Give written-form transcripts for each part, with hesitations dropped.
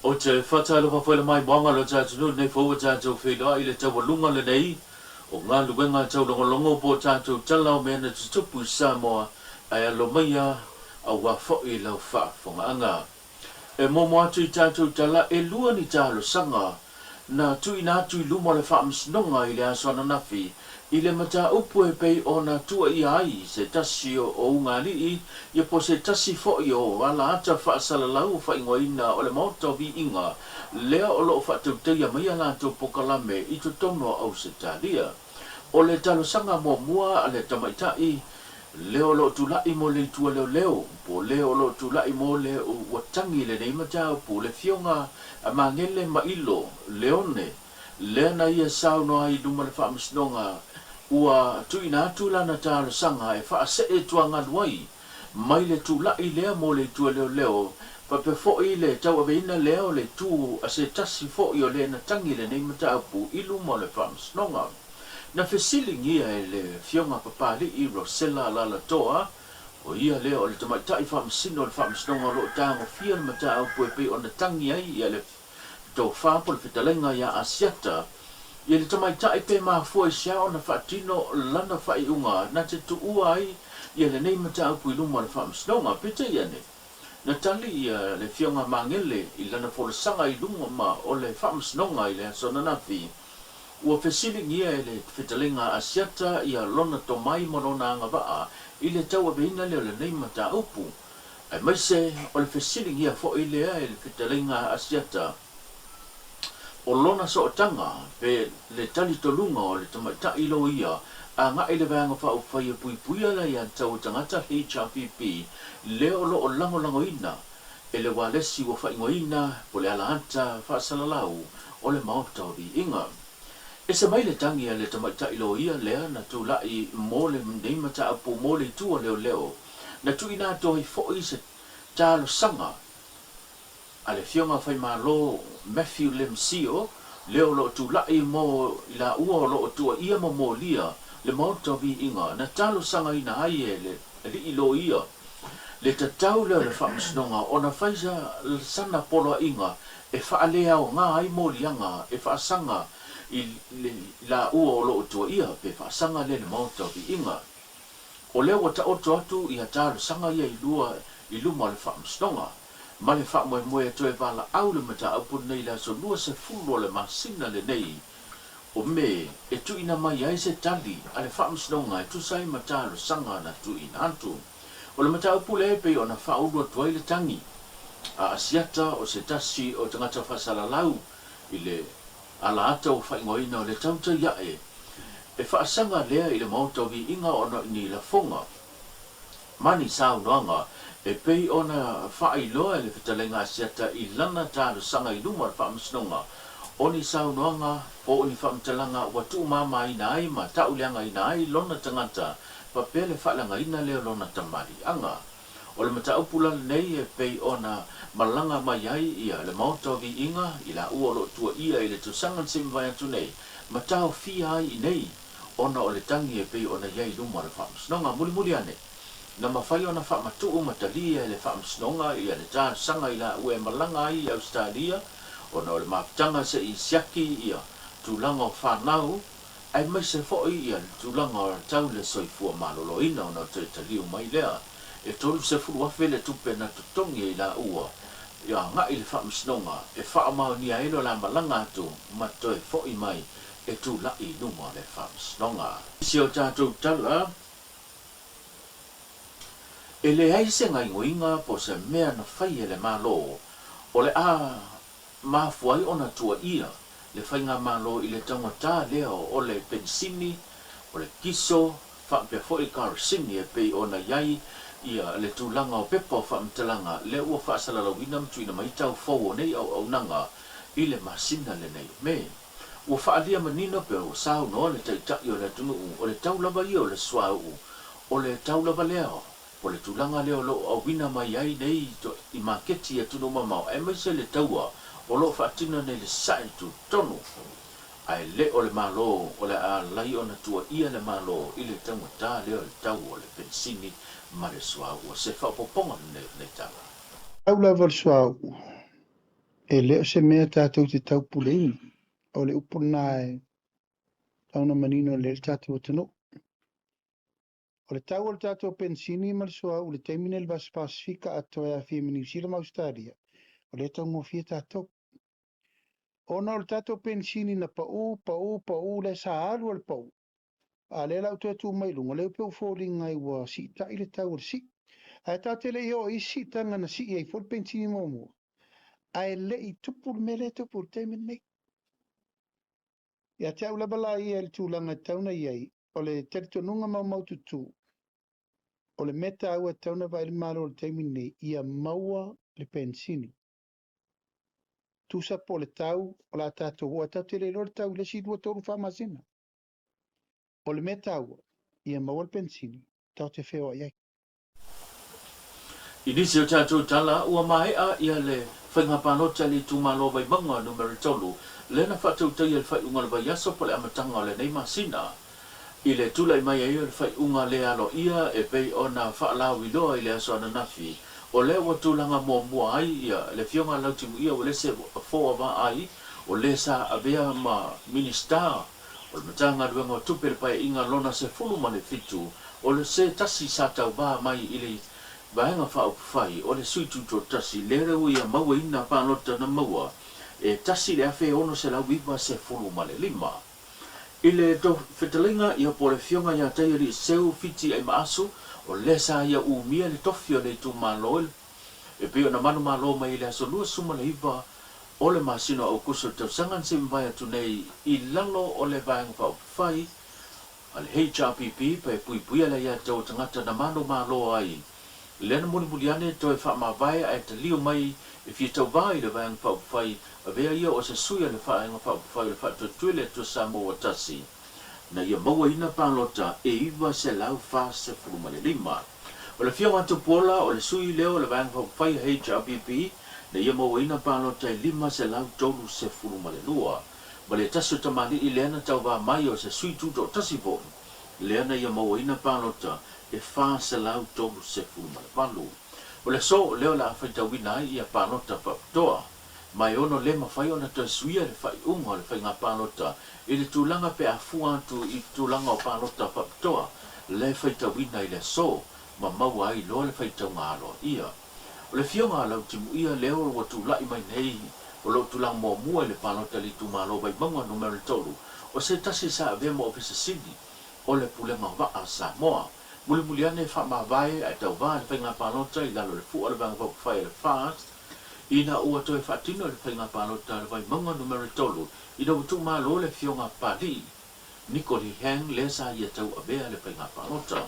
O te whatalo whawhela mai wanga lo tātunu nei fōwa tātou whenua i le tawa lunga le nei o ngā luenga tau longo po tātou talau mea na tutupu Samoa ai alo maia a wafo i lau whaafonga anga. E momo atu i tātou tala e lua ni tālo sanga na tui nā tui luma le whaamsinonga i le aswana nafi i le mata upu e pei o na tua i ai se tasi o unga li i po se tasi fo i o wala ata whaasala lau whaingoina o le mauta vi inga lea o lo whaatauteia mai ala tau pokalame i tu tono au se talia. O le talo sanga mua a le tamaitai leo lo tulai mo le tua leo po leo lo tulai mo le watangi le nei mata po le fionga a mangele mailo leone lena ia sauno ai luma le whaamisnonga ua tuina tulana talo sanga e whaase e tuanga luai mai le tulai lea mo le tua leo pa pe fo i le tau aveina leo le tu a se tasi fo i o le na tangi le nei mata po i luma le whaamisnonga. Na fesilingia e le fionga papali i Rosella Lala Toa, o ia leo o le tamaitai whaamsino le whaamsinonga lo tāngo fia le mata au puepe o na tangi ai ia le tau whaapo le whitalenga ia Asiata, ia le tamaitai pe maa fua i sia o na whaatino lana whaiunga na te tuua ai ia le nei mata au puiluma le whaamsinonga pita ia ne. Na tali ia le fionga mangele i lana folasanga i lunga ma o le whaamsinonga i le asona nafi, ua fesilingia e le whitalenga Asiata ia lona tomai monona anga waa i le tau aveina leo le nei mata upu. Ai maise o le fesilingia fo i lea e le whitalenga Asiata o lona sootanga pe le tali tolunga o le tamata ilo ia a nga i le vanga wha upwai e pui pui ala i antau tangata HRPP leo lo o lango ina e le walesi wa whaingoina po le ala anta whaasalalau o le maotau di inga. E se mai le tangi a le tamaita ilo ia lea na tu lai mo le nei mata apu mo le tua leo na tu ina to i fo i se talo sanga a le fionga fai malo Matthew Lemsio leo lo tu lai mo la ua lo tua ia mo lia le mauta vi inga na talo sanga ina ai e le ilo ia le tatau leo le whaamsinonga o na faisa sana polo inga e whaalea o ngā ai mo lianga e whaasanga i la ua o lo tua ia pe whaasanga le mauta vi inga. O leo wa ta oto atu i hataro sanga ia i luma le whaamsinonga. Ma le whaamoe toe wala au le mata aupu nei la so lua se fulu o le masina le nei. O me e tu ina mai ai se tali a le whaamsinonga e tu sai mataro sanga na tu ina antu. O le mata aupu le pe o na whaurua tuai le tangi. A Asiata o se tasi o tangata whasala lau i le ala ata o whaingoina o le tauta iae. E whaasanga lea i le mautau vi inga o na ni la fonga. Mani sao noanga e pei o na whailoa le whitalenga Asiata i lana tāru sanga i luma le whaamsinonga. O ni sao noanga po o ni whaamtalanga wa tu mama ina ai ma tauleanga ina ai lona tangata pa pele whalanga ina leo lona tamari anga. O le mata upula nei e pei ona malanga mai ai ia le mautau vi inga i la ua lo tua ia i le tusangan simvai atu nei matau fia ai i nei ona o le tangi e pei ona iai luma le whaamsinonga muli ane na mawhai ona whaamatu matalia le whaamsinonga i le tā sanga i la ua e malanga ai i Australia ona o le mawtanga se i siaki ia tūlanga o whanau ai mai se fōi ia tūlanga o tau le soifua maloloina ona o te taliu mai lea e tolu se fulu wafe le tupe na tutongi i la ua. Ia nga i le whaamsinonga e whaamau ni aelo la malanga atu ma toe fōi mai e tu la i numa le whaamsinonga. Si o tātou tala, e le aise ngai ngoinga po se mea na whai e le malo o le a mafuai ona tua ia le whainga malo i le tangata leo o le pensini o le kiso whaapea fōi karasini e pei ona iai ia le tūlanga o pepa o whaamtalanga le ua whaasala lawina mtuina mai tau fōu o nei au nanga i le masina le nei me. Ua whaalia manina pe o sao no le taitai o le tunu o le taulava ia o le swau o le taulava leo o le tūlanga leo lo au wina mai ai nei i maketi a tunu mamau e mai se le taua o lo whaatina nei le sai tu tonu ai le o le malo o le a lai o na tua ia le malo i le tangata leo le tau o le pensini ma le swau o se whapoponga nei tala. Taulava le swau e le o se mea tātou te tau puleini, o le upuna e tauna manino le tātou atano. O le tau o le tātou pensini ma le soa o le teimine le vas pasifika atoe a fia mini sila ma Australia, o le tau mo fia tātou. Ona o le tātou pensini na pau le sa alu o le pau. A le lau tu mai lunga, le upeu fōli ngai wa si ta ile tau o le si. A ta te le o isi tanga na si e fōli pensini mo mua. A e le I tupu le mele tupu le teimine nei. Ia te au laba la ia le tūlanga tauna iai, o le teritonunga mau tutu, o le meta au e tauna vai le malo le teimine ia maua le pensini. Tusa po le tau, o la tātou hua tau te le lor tau le si dua toru whamasina. O le meta au, ia maua le pensini, tau te wheo iai. Inisi o tātou tala ua mai a ia le whaingapānota li tūmalo vai manga numero tolu le na whatau tai le whai unga le vai aso pa le amatanga o le nei masina. I le tula I mai e le whai unga le alo ia e pei o na whaalau I loa I le aso ana nafi. O le wa tūlanga mua ai ia le fionga lautimu ia o le se fōa wa ai o le sa avea ma minister o le matanga ruenga o tupe le pai inga lona se fulu ma le fitu o le se tasi sa tau ba mai I le vaenga whai o le sui tuto tasi le reu ia maua ina pānota na maua e tasi le awhi ono se lau iwa se fulu ma le lima. I le to whetalinga ia po le fionga ia tairi seu fiti ai maasu o le sa ia umia le tofi o le tu maloil e pio na manu malo mai le aso lua suma le iwa o le masino au kuso tau sangan se mbaya tunei I lalo o le vaenga whai al HRPP pe pui ala ia tau tangata na manu malo ai Lena muli ane to e wha vai ai te liu mai e fia tau vai le vai ngā whai a vea ia o se suia le wha ngā whai le wha tu tuile tu Samoa tasi. Na ia maua ina pālota e iwa se lau wha se furuma le lima. O le fia watu pola o le sui leo le vai ngā whai HRPP na ia maua ina pālota e lima se lau tolu se furuma le lua. Ma le tasu tamani I lena tau va mai o se sui tuto tasi po. Lena ia maua ina pālota e fa se lau tolu se fuma le palu. O le so leo la whaita wina ia pānota paptoa. Mai ono le mawhai ona ta suia le whai unga o le whai ngā pānota. I le tūlanga pe a fua atu I tūlanga o pānota paptoa. Le whaita wina I le so. Ma maua ai loa le whaita ngā aloa ia. O le fionga lau timu ia leo o tūlai mai nei. O lo tūlanga mua mua le pānota li tūmalo bai manga numero tolu. O se tasi sa avea mo ofisa sidi. O le pulenga waa Samoa. Muli ane wha ma vai ai tau wā le whainga pānota I lalo le fu ale vanga whai le fast. Ina ua toi whatino le whainga pānota le vai manga numero tolu. Ina utu mā lo le fionga pāli. Niko li hang le sa ia tau avea le whainga pānota.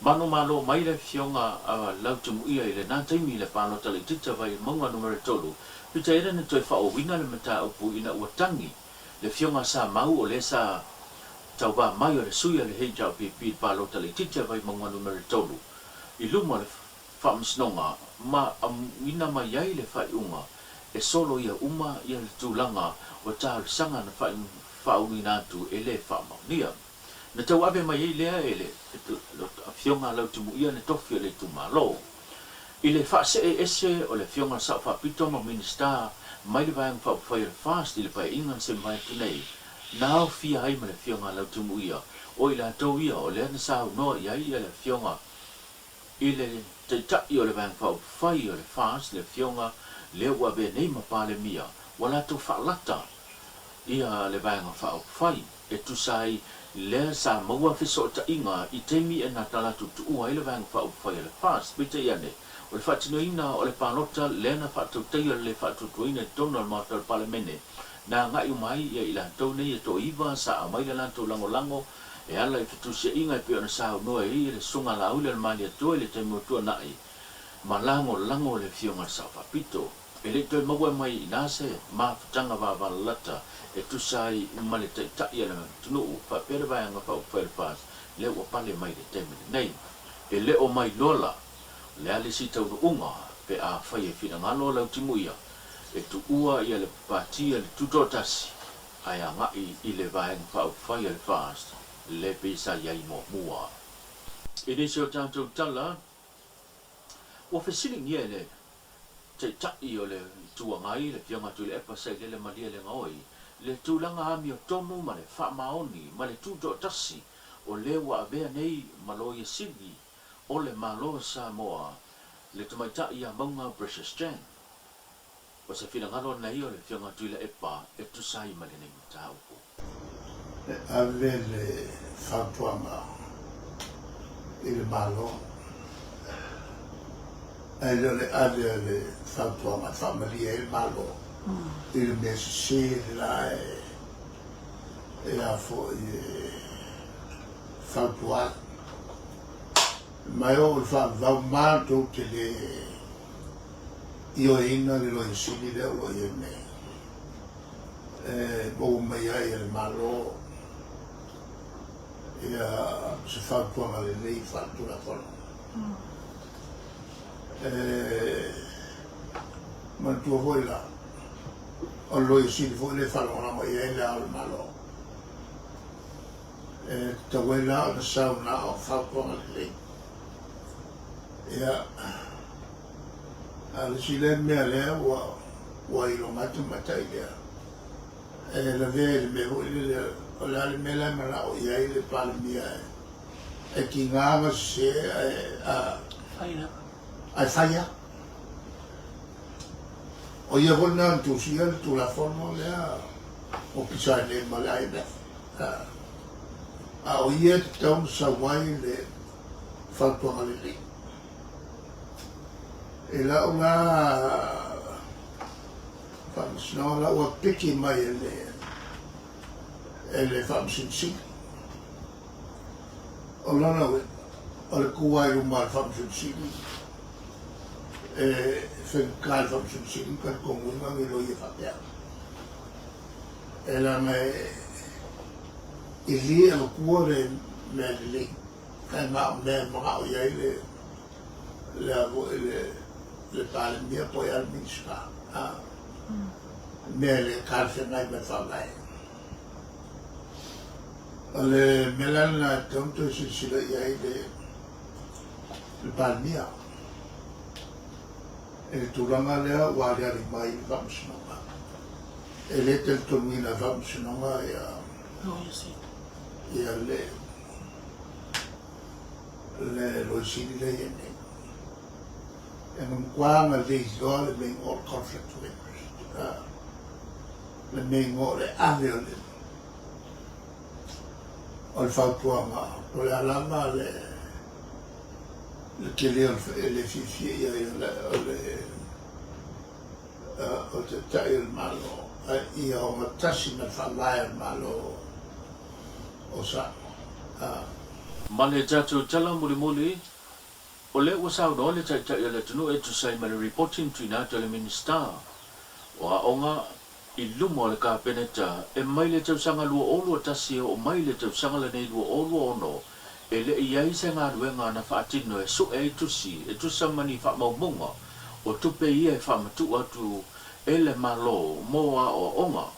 Mano mā lo mai le fionga lau tumu ia I le nā taimi le pānota le tita vai manga numero tolu. Pita ira ne toi wha o wina le mata upu ina ua tangi. Le fionga sa mau o le sa tau ba mai o le suia le HRPP pālota le tita vai maunga numero tolu. I luma le whaamsnonga, ma ina mai ai le whai unga, e solo ia uma ia le tūlanga o tā le sanga na whaungi nātu e le whaamaunia. Na tau abe mai ai lea e le fionga lau tumu ia ne tofi o le tūmalo. I le whaase e ese o le fionga sa whapito ma minister, mai le vayang whapawhai le fast I le pai ingan se mai tunei. Nao fia ai ma le fionga lau tumu ia. O I la tau ia o le ana sao noa ia ia le fionga. I le te tai o le vang whai o le fast le fionga le ua be nei ma pale mia. Wala tu whaalata ia le vang whai. E tu sai le sa maua fiso ta inga I teimi e na talatu tu ua I le vang whai o le fast. Bita iane. O le whatino ina o le panota le na whatu teia le whatu tuina tono al mata pale mene. Na ngai mai ia I lantou nei e to iwa sa a mai le lantou lango e ala I fitusia inga I pio na sao noa I le sunga la ule le mali atua le taimu atua nai ma lango le fionga sa whapito e le toi maua mai I nase ma futanga wa lata e tusai mali tai tai ala tunu whapere vai anga whapere pas le ua pale mai le taimu nei e le o mai lola le alisi tau unga pe a whai e whina ngalo lau timuia e tu ua ia le patia le tutotasi ai a ngai I le vaeng whai le fast le pesa iai mo mua. E nisi o tātou tala o whesiling ia le che cha I o le tua ngai le pionga tu le pa sai le malia le ngoi le tu langa ha mi o tonu ma le fa maoni ma le tu do tasi o le wa be nei malo ye sigi o le malo sa moa le tu cha ia monga precious jan o se fina ngalo nei o le pionga tu le pa e tu sai ma le nei ta o ave le fatuanga il malo le ave le fatuanga famiglia il malo il mesi la e a fo fatua ma io fa va manto che le io in lo insini le lo ine bo mai il malo ia se fatua ma le lei fatura con ma tu vuoi là allora si vuole fare una moiella al malo te vuoi là la sauna o fatua ma le lei ia al silenzio le wa ilo matu matai la vele me vuole la mela mala o ia ile palmia e ki ngava se ai falla o ia volna tu sia tu la forma le o pisare le malai be o ia tão sawai le fatto ali e la una no la o piki mai le famsi o la no o le kuai uma famsi fe kal famsi per comune mi lo ia fatta e la me il lì al cuore me lì ma o ia le palmia poi al minska le calze mai per fare le melana tanto si le palmia e tu la malea guardia di mai vamos no e le tel tomina vamos no e le lo si le yene en un quang le zone le all conflict with le mengore avele al fatto ma la lama le che le fifie o te tai il malo io ho mattassi me fa il malo o sa ma le tatu tala muli o le o sa no le tata le tunu e tu sai ma le reporting to na to le minister o onga I lumo le ka peneta e mai le tau sanga lua olu tasi o mai le tau sanga le nei lua olu ono e le iai se ngā ruenga na whaatino e su e tu samani wha maumunga o tupe ia e wha matu atu e le malo moa o onga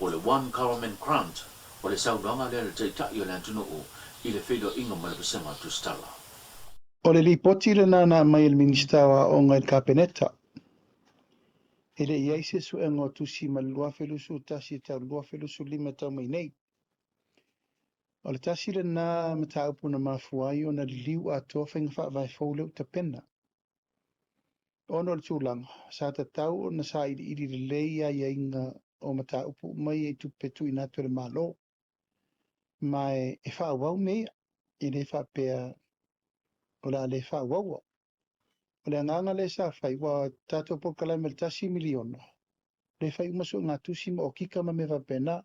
o le one government grant o le sauranga le te tai o le antunu o I le whilo inga ma le pasenga tu stala. O le lipoti le nana mai il ministawa o ngai kapeneta. Ele iai se su e ngā tusi ma lua felusu tasi tau lua felusu lima tau mai nei. O le tasi le nā mata upu na mafuai o na liu a toa whainga wha vai fōleu ta pena. Ono le tūlanga, sa ta tau o na sa iri le leia ia inga o mata upu mai e tupetu I nātu le malo. Mai e wha wau mea, I le wha pēr o la le wha wau. O le nganga le sa whai wa tātou pokalai me le tasi miliona. Le whai umaso ngā tusi ma o kika ma me wa pena.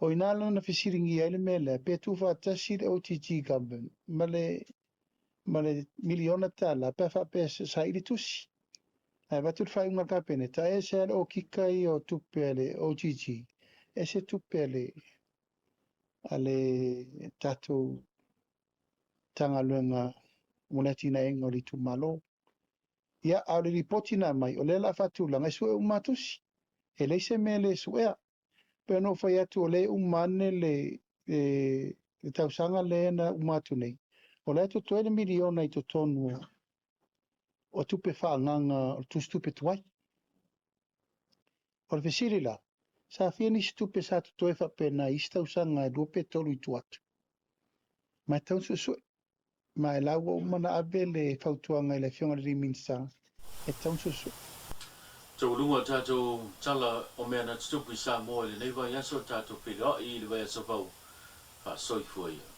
O inalo na fisiringi ai le mele, pe tu wha tasi le OTG government, ma le miliona tala, pe wha pe sa iri tusi. Ai watu whai unga ka pene, ta e se o kika I o tupe le OTG, e se tupe ale tātou tanga luenga muleti na engo li tu malo. Ia au le ripoti na mai, o le la whatu langa, e sue umatusi. E le se mele suea. Pe no fai atu o le umane le tausanga le na umatu nei. O le atu 20 miliona I to tonu o tupe whaanganga, o tu stupe tuai. O le fesiri la, sa fia ni stupe sa tu toe whapena ista usanga e duope tolu i tuatu. Mai tau susue, mai lau o mana abe le whautuanga i le fionga ri minsa, e tau susue. Tau lunga tātou tala o mea na tutupi sa moa le nei vai aso tātou whira i le vai aso vau. Pa soifua ia.